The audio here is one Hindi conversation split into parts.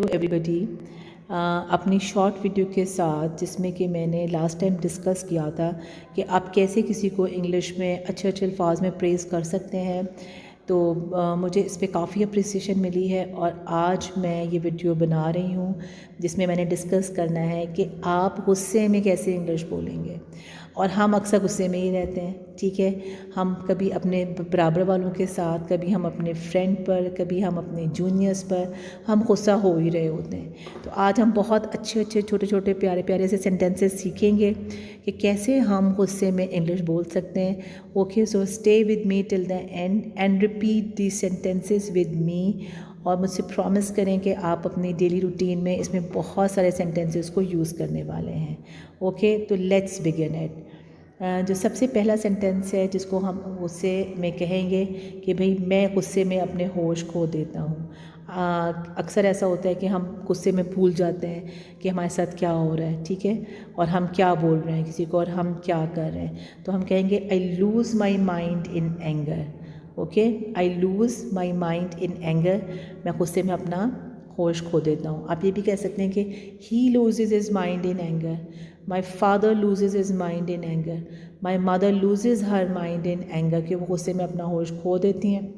Hello everybody. अपनी शॉर्ट वीडियो के साथ जिसमें कि मैंने लास्ट टाइम डिस्कस किया था कि आप कैसे किसी को इंग्लिश में अच्छे अच्छे अल्फाज में प्रेज़ कर सकते हैं, तो मुझे इस पे काफ़ी अप्रिसिएशन मिली है और आज मैं ये वीडियो बना रही हूँ जिसमें मैंने डिस्कस करना है कि आप गुस्से में कैसे इंग्लिश बोलेंगे। और हम अक्सर गुस्से में ही रहते हैं, ठीक है। हम कभी अपने बराबर वालों के साथ, कभी हम अपने फ्रेंड पर, कभी हम अपने जूनियर्स पर हम गुस्सा हो ही रहे होते हैं। तो आज हम बहुत अच्छे अच्छे छोटे छोटे प्यारे प्यारे से सेंटेंसेस सीखेंगे कि कैसे हम गुस्से में इंग्लिश बोल सकते हैं। Okay, so stay with me till the end and repeat the sentences with me. और मुझसे प्रॉमिस करें कि आप अपनी डेली रूटीन में इसमें बहुत सारे सेंटेंसेस को यूज़ करने वाले हैं। ओके, तो लेट्स बिगिन इट। जो सबसे पहला सेंटेंस है जिसको हम गुस्से में कहेंगे कि भाई मैं गुस्से में अपने होश खो देता हूँ। अक्सर ऐसा होता है कि हम गुस्से में भूल जाते हैं कि हमारे साथ क्या हो रहा है, ठीक है, और हम क्या बोल रहे हैं किसी को और हम क्या कर रहे हैं। तो हम कहेंगे आई loose my mind in anger. Okay, I loose my mind in anger, मैं गुस्से में अपना होश खो देता हूँ। आप ये भी कह सकते हैं कि ही loses his mind in anger, my father loses his mind in anger, my mother loses her mind in anger, कि वो गुस्से में अपना होश खो देती हैं।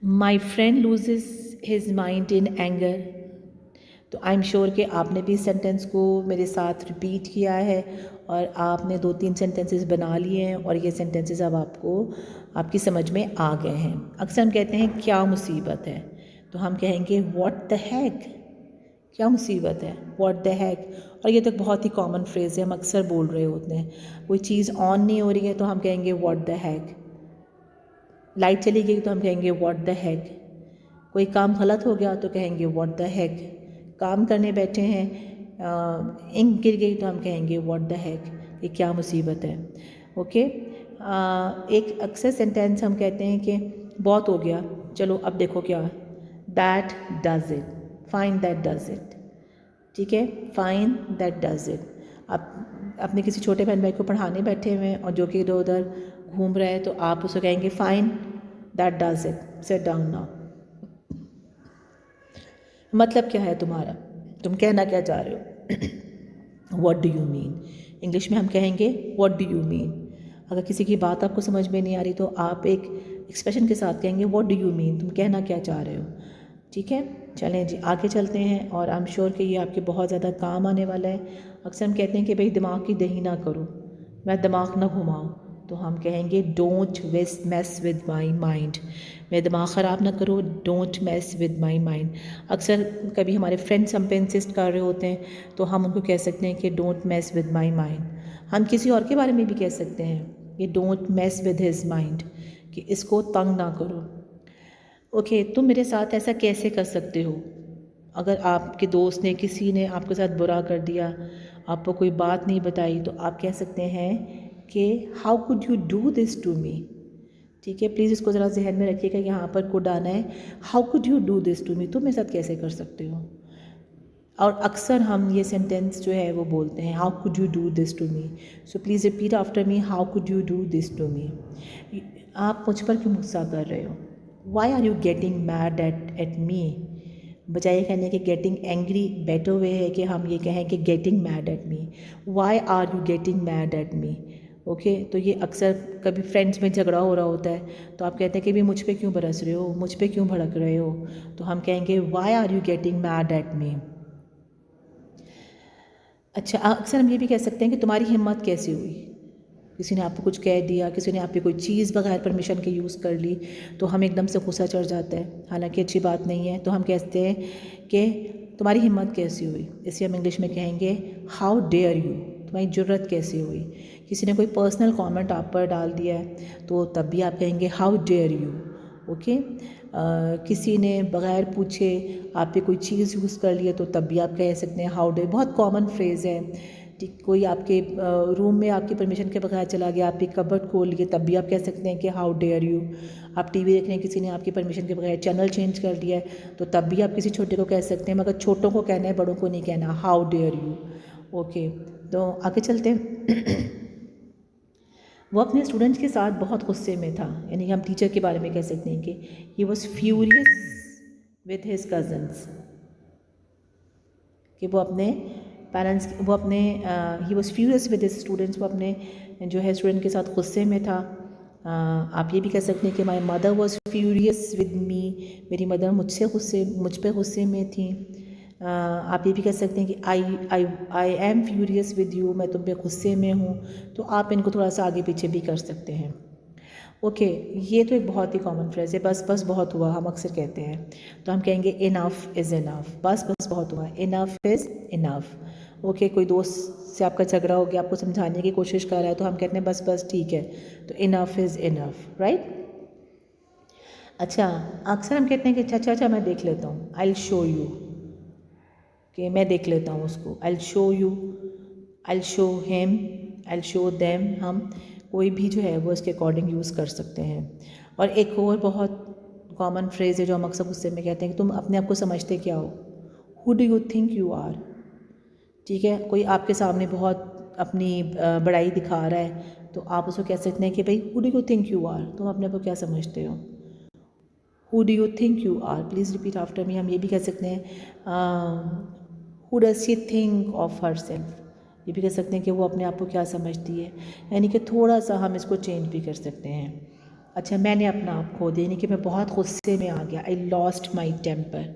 My friend loses his mind in anger. तो आई एम श्योर कि आपने भी इस सेंटेंस को मेरे साथ रिपीट किया है और आपने 2-3 सेंटेंसेस बना लिए हैं और ये सेंटेंसेस अब आपको आपकी समझ में आ गए हैं। अक्सर हम कहते हैं क्या मुसीबत है, तो हम कहेंगे व्हाट द हैक, क्या मुसीबत है, व्हाट द हैक। और ये तो बहुत ही कॉमन फ्रेज़ है, हम अक्सर बोल रहे होते हैं। कोई चीज़ ऑन नहीं हो रही है तो हम कहेंगे व्हाट द हैक। लाइट चली गई तो हम कहेंगे व्हाट द हैक। कोई काम गलत हो गया तो कहेंगे व्हाट द हैक। काम करने बैठे हैं, इंक गिर गई तो हम कहेंगे व्हाट द हैक, ये क्या मुसीबत है। ओके, एक अक्सर सेंटेंस हम कहते हैं कि बहुत हो गया, चलो अब देखो क्या, that does it, fine that does it, ठीक है, फाइन दैट डज इट। आप अपने किसी छोटे बहन भाई को पढ़ाने बैठे हुए हैं और जो कि इधर उधर घूम रहा है तो आप उसको कहेंगे fine that does it, sit down now. मतलब क्या है तुम्हारा, तुम कहना क्या चाह रहे हो, what do you mean. English में हम कहेंगे व्हाट डू यू मीन। अगर किसी की बात आपको समझ में नहीं आ रही तो आप एक एक्सप्रेशन के साथ कहेंगे व्हाट डू यू मीन, तुम कहना क्या चाह रहे हो, ठीक है। चलें जी, आगे चलते हैं और आई एम श्योर कि ये आपके बहुत ज़्यादा काम आने वाला है। अक्सर हम कहते हैं कि भाई दिमाग की दही ना करो, मैं दिमाग ना घुमाऊँ, तो हम कहेंगे don't mess with my mind, मैं दिमाग ख़राब ना करो, don't mess with my mind. अक्सर कभी हमारे फ्रेंड्स हम पे इंसिस्ट कर रहे होते हैं तो हम उनको कह सकते हैं कि don't mess with my mind. हम किसी और के बारे में भी कह सकते हैं कि don't mess with his mind, कि इसको तंग ना करो। ओके, तुम मेरे साथ ऐसा कैसे कर सकते हो। अगर आपके दोस्त ने, किसी ने आपके साथ बुरा कर दिया, आपको कोई बात नहीं बताई, तो आप कह सकते हैं कि how could you do this to me, ठीक है। प्लीज़ इसको ज़रा जहन में रखिएगा, यहाँ पर कुड आना है, how could you do this to me, तुम मेरे साथ कैसे कर सकते हो। और अक्सर हम ये सेंटेंस जो है वो बोलते हैं how could you do this to me. So please repeat after me, how could you do this to me. आप मुझ पर क्यों गुस्सा कर रहे हो, why are you getting mad at me. बजाय कहने के गेटिंग एंग्री, बेटर वे है कि हम ये कहें कि getting mad at me, why are you getting mad at me. Okay, तो ये अक्सर कभी फ्रेंड्स में झगड़ा हो रहा होता है तो आप कहते हैं कि भी मुझ पे क्यों बरस रहे हो, मुझ पे क्यों भड़क रहे हो, तो हम कहेंगे why are you getting mad at me. अच्छा, अक्सर हम ये भी कह सकते हैं कि तुम्हारी हिम्मत कैसे हुई। किसी ने आपको कुछ कह दिया, किसी ने आपकी कोई चीज़ बगैर परमिशन के यूज़ कर ली तो हम एकदम से गुस्सा चढ़ जाता है, हालांकि अच्छी बात नहीं है। तो हम कहते हैं कि तुम्हारी हिम्मत कैसी हुई, इसे हम इंग्लिश में कहेंगे हाउ डेयर यू, तुम्हारी जुर्रत कैसे हुई। किसी ने कोई पर्सनल कमेंट आप पर डाल दिया है तो तब भी आप कहेंगे हाउ डेयर यू। ओके, किसी ने बग़ैर पूछे आप पे कोई चीज़ यूज़ कर लिया तो तब भी आप कह सकते हैं हाउ डेयर। बहुत कॉमन फ्रेज़ है। ठीक, कोई आपके रूम में आपकी परमिशन के बगैर चला गया, आपकी कबर्ड खोल लिए, तब भी आप कह सकते हैं कि हाउ डेयर यू। आप टीवी देख रहे हैं, किसी ने आपकी परमिशन के बगैर चैनल चेंज कर दिया है तो तब भी आप किसी छोटे को कह सकते हैं, मगर छोटों को कहना है, बड़ों को नहीं कहना, हाउ डेयर यू। ओके, तो आगे चलते हैं। वो अपने स्टूडेंट्स के साथ बहुत गुस्से में था, यानी हम टीचर के बारे में कह सकते हैं कि he was furious with his cousins. कि वो अपने पेरेंट्स, वो अपने he was furious with his students, वो अपने जो है स्टूडेंट के साथ गुस्से में था। आप ये भी कह सकते हैं कि my mother was furious with me, मेरी मदर मुझ पे गुस्से में थी। आप ये भी कह सकते हैं कि I am furious with you, मैं तुम पे गुस्से में हूँ। तो आप इनको थोड़ा सा आगे पीछे भी कर सकते हैं। ओके, ये तो एक बहुत ही कॉमन फ्रेज़ है, बस बस बहुत हुआ, हम अक्सर कहते हैं। तो हम कहेंगे इनफ इज़ इनफ, बस बस बहुत हुआ, इनफ इज़ इनफ। ओके, कोई दोस्त से आपका झगड़ा हो गया, आपको समझाने की कोशिश कर रहा है, तो हम कहते हैं बस बस ठीक है, तो इनफ इज़ इनफ, राइट। अच्छा, अक्सर हम कहते हैं कि अच्छा अच्छा मैं देख लेता हूँ, आई विल शो यू, कि मैं देख लेता हूँ उसको, I will show you, I will show him, I will show them. हम कोई भी जो है वो इसके अकॉर्डिंग यूज़ कर सकते हैं। और एक और बहुत कॉमन फ्रेज़ है जो हम अक्सर गुस्से में कहते हैं कि तुम अपने आप को समझते क्या हो, who do you think you are. ठीक है, कोई आपके सामने बहुत अपनी बड़ाई दिखा रहा है, तो आप उसको कह सकते हैं कि भाई who do you think you are, तुम अपने आप को क्या समझते हो, who do you think you are. Please repeat after me. हम ये भी कह सकते हैं who does she think of herself, ये भी कह सकते हैं कि वो अपने आप को क्या समझती है, यानी कि थोड़ा सा हम इसको चेंज भी कर सकते हैं। अच्छा, मैंने अपना आप खो दिया, यानी कि मैं बहुत गुस्से में आ गया, I lost my temper.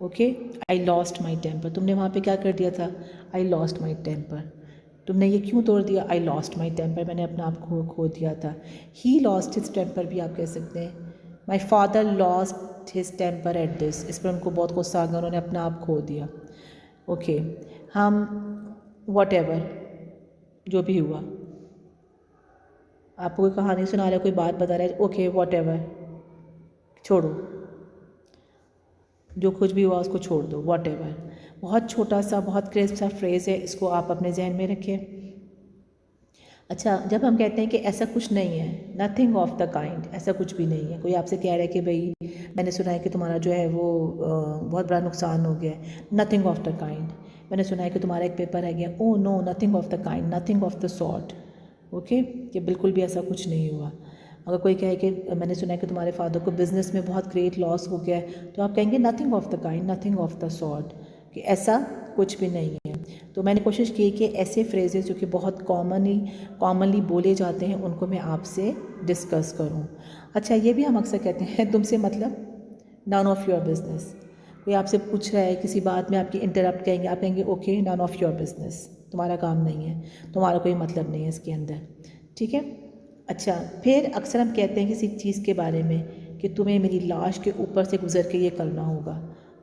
Okay, I lost my temper, तुमने वहाँ पे क्या कर दिया था, आई लॉस्ट माई टेम्पर, तुमने ये क्यों तोड़ दिया, आई लॉस्ट माई टेम्पर, मैंने अपना आप खो दिया था। ही लॉस्ट हिज टेम्पर भी आप कह सकते हैं। My father lost his temper at this, इस पर उनको बहुत गुस्सा आ गया, उन्होंने अपना आप खो दिया। ओके, हम वॉट एवर, जो भी हुआ, आपको कोई कहानी सुना रहा है, कोई बात बता रहा है, ओके वॉट एवर, छोड़ो, जो कुछ भी हुआ उसको छोड़ दो, वॉट एवर। बहुत छोटा सा, बहुत क्रिस्प सा फ्रेज़ है, इसको आप अपने जहन में रखें। अच्छा, जब हम कहते हैं कि ऐसा कुछ नहीं है, नथिंग ऑफ द काइंड, ऐसा कुछ भी नहीं है, कोई आपसे कह रहा है कि भाई मैंने सुना है कि तुम्हारा जो है वो बहुत बड़ा नुकसान हो गया है, नथिंग ऑफ द काइंड। मैंने सुना है कि तुम्हारा एक पेपर रह गया, oh no, nothing of the kind, nothing of the sort. Okay, कि बिल्कुल भी ऐसा कुछ नहीं हुआ। अगर कोई कहे कि मैंने सुना है कि तुम्हारे फादर को बिज़नेस में बहुत ग्रेट लॉस हो गया है, तो आप कहेंगे nothing of the kind, nothing of the sort, कि ऐसा कुछ भी नहीं है। तो मैंने कोशिश की कि ऐसे फ्रेजेस जो कि बहुत कॉमनली बोले जाते हैं उनको मैं आपसे डिस्कस करूं। अच्छा, ये भी हम अक्सर कहते हैं तुमसे मतलब नन ऑफ़ योर बिज़नेस। कोई आपसे पूछ रहा है किसी बात में, आपकी इंटरप्ट कहेंगे, आप कहेंगे okay none of your business, तुम्हारा काम नहीं है, तुम्हारा कोई मतलब नहीं है इसके अंदर। ठीक है। अच्छा, फिर अक्सर हम कहते हैं किसी चीज़ के बारे में कि तुम्हें मेरी लाश के ऊपर से गुजर के ये करना होगा,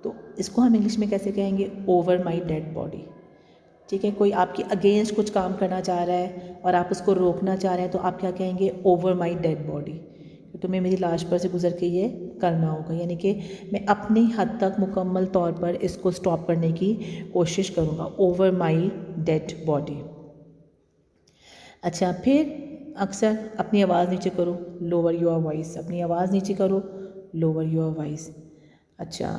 तो इसको हम इंग्लिश में कैसे कहेंगे, ओवर माई डेड बॉडी। ठीक है, कोई आपके अगेंस्ट कुछ काम करना चाह रहा है और आप उसको रोकना चाह रहे हैं, तो आप क्या कहेंगे, ओवर माई डेड बॉडी, तो तुम्हें मेरी लाश पर से गुजर के ये करना होगा, यानी कि मैं अपनी हद तक मुकम्मल तौर पर इसको स्टॉप करने की कोशिश करूँगा, ओवर माई डेड बॉडी। अच्छा, फिर अक्सर अपनी आवाज़ नीचे करो, लोअर योर वॉइस, अपनी आवाज़ नीचे करो, लोअर योर वॉइस। अच्छा,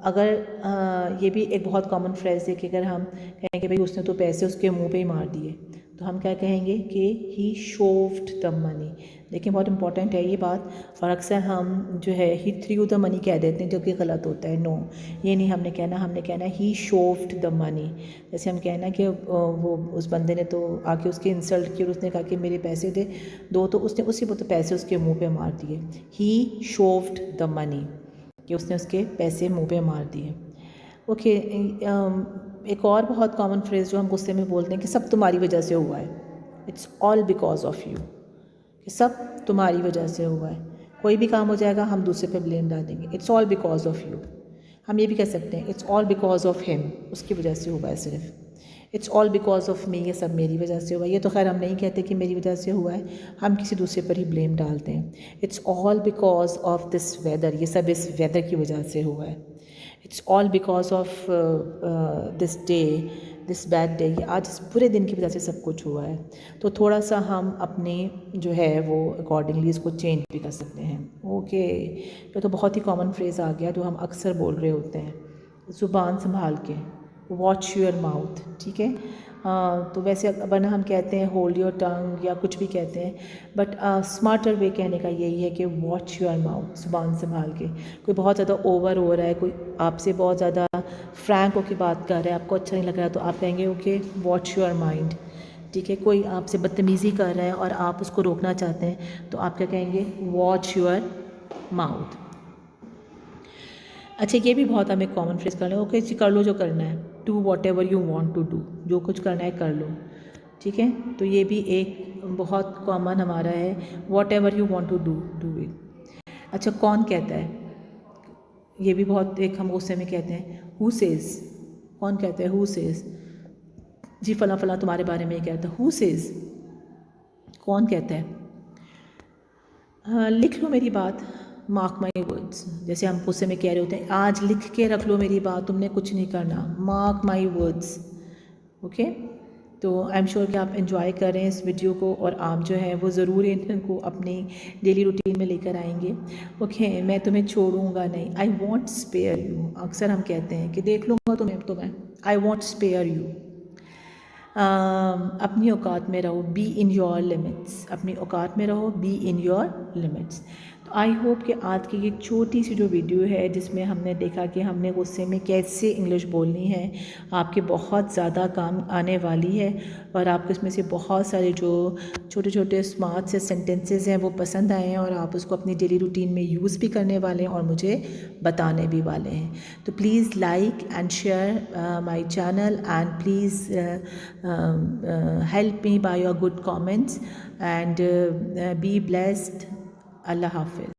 अगर ये भी एक बहुत कॉमन फ्रेज़ है कि अगर हम कहें कि भाई उसने तो पैसे उसके मुंह पे ही मार दिए, तो हम क्या कहेंगे कि ही शोव्ड द मनी। देखिए, बहुत इंपॉर्टेंट है ये बात, और अक्सर हम जो है ही थ्रू द मनी कह देते हैं, जो कि गलत होता है। नो, ये नहीं हमने कहना, हमने कहना ही शोव्ड द मनी। जैसे हम कहना कि वो उस बंदे ने तो आके उसकी इंसल्ट की और उसने कहा कि मेरे पैसे दे दो, तो उसने उसी वक्त पैसे उसके मुँह पे मार दिए। ही शोव्ड द मनी, कि उसने उसके पैसे मुंह पे मार दिए। ओके, एक और बहुत कॉमन फ्रेज़ जो हम गुस्से में बोलते हैं कि सब तुम्हारी वजह से हुआ है, it's all because of you, कि सब तुम्हारी वजह से हुआ है। कोई भी काम हो जाएगा हम दूसरे पे ब्लेम डालेंगे, it's all because of you. हम ये भी कह सकते हैं it's all because of him, उसकी वजह से हुआ है सिर्फ। It's all because of me, ये सब मेरी वजह से हुआ है। ये तो खैर हम नहीं कहते कि मेरी वजह से हुआ है, हम किसी दूसरे पर ही ब्लेम डालते हैं। It's all because of this weather, ये सब इस वेदर की वजह से हुआ है। It's all because of this day, this bad day, ये आज इस बुरे दिन की वजह से सब कुछ हुआ है। तो थोड़ा सा हम अपने जो है वो अकॉर्डिंगली इसको चेंज भी कर सकते हैं। ओके, ये तो बहुत ही कॉमन फ्रेज़ आ गया जो हम अक्सर बोल रहे होते हैं, ज़ुबान संभाल के, वॉच योर माउथ। ठीक है, तो वैसे वरना हम कहते हैं होल्ड योर टंग या कुछ भी कहते हैं, बट स्मार्टर वे कहने का यही है कि वॉच योर माउथ, ज़ुबान संभाल के। कोई बहुत ज़्यादा ओवर हो रहा है, कोई आपसे बहुत ज़्यादा फ्रैंक होकर बात कर रहा है, आपको अच्छा नहीं लग रहा तो आप कहेंगे ओके वॉच योर माइंड। ठीक है, कोई आपसे बदतमीज़ी कर रहा है और आप उसको रोकना चाहते हैं तो आप क्या कहेंगे, वॉच योर माउथ। अच्छा, ये भी बहुत हमें कॉमन फ्रेज करना है, ओके जी कर लो जो करना है, do whatever you want to do, जो कुछ करना है कर लो। ठीक है, तो ये भी एक बहुत कॉमन हमारा है, whatever you want to do do it. अच्छा, कौन कहता है, ये भी बहुत एक हम गुस्से में कहते हैं, हु सेज, कौन कहता है, हु सेज, जी फला फला तुम्हारे बारे में ये कहता है, हु सेज, कौन कहता है। लिख लो मेरी बात, मार्क माई वर्ड्स, जैसे हम गुस्से में कह रहे होते हैं, आज लिख के रख लो मेरी बात, तुमने कुछ नहीं करना, मार्क माई वर्ड्स। ओके, तो आई एम श्योर कि आप इन्जॉय कर रहे हैं इस वीडियो को और आप जो है वो ज़रूर इनको अपनी डेली रूटीन में लेकर आएंगे। ओके, मैं तुम्हें छोड़ूंगा नहीं, आई वॉन्ट स्पेयर यू, अक्सर हम कहते हैं कि देख लूँगा तुम्हें, आई वॉन्ट स्पेयर यू। अपनी औकात में रहो, बी इन योर लिमिट्स, अपनी औकात में रहो, बी इन योर लिमिट्स। तो आई होप कि आज की ये छोटी सी जो वीडियो है जिसमें हमने देखा कि हमने गुस्से में कैसे इंग्लिश बोलनी है, आपके बहुत ज़्यादा काम आने वाली है और आपको इसमें से बहुत सारे जो छोटे छोटे स्मार्ट से सेंटेंसेस हैं वो पसंद आए हैं और आप उसको अपनी डेली रूटीन में यूज़ भी करने वाले हैं और मुझे बताने भी वाले हैं। तो please like and share my channel and please help me by your good comments and be blessed. Allah Hafiz.